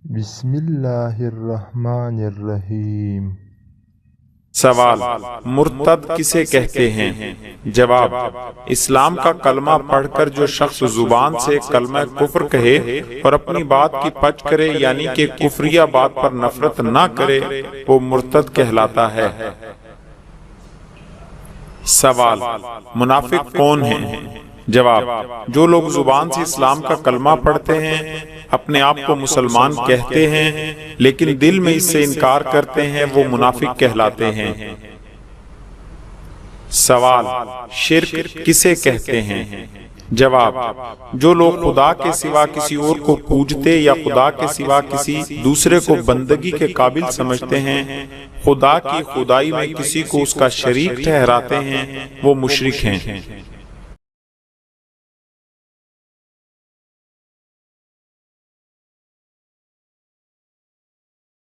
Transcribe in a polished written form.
بسم اللہ الرحمن الرحیم۔ سوال: مرتد کسے کہتے ہیں؟ جواب: اسلام کا کلمہ پڑھ کر جو شخص زبان سے کلمہ کفر کہے اور اپنی بات کی پچ کرے، یعنی کہ کفریہ بات پر نفرت نہ کرے، وہ مرتد کہلاتا ہے۔ سوال: منافق کون ہیں؟ جواب: جو لوگ زبان سے اسلام کا کلمہ پڑھتے ہیں، اپنے آپ کو مسلمان کہتے ہیں لیکن دل میں اس سے انکار کرتے ہیں، وہ منافق کہلاتے ہیں۔ سوال: شرک کسے کہتے ہیں؟ جواب: جو لوگ خدا کے سوا کسی اور کو پوجتے یا خدا کے سوا کسی دوسرے کو بندگی کے قابل سمجھتے ہیں، خدا کی خدائی میں کسی کو اس کا شریک ٹھہراتے ہیں، وہ مشرک ہیں۔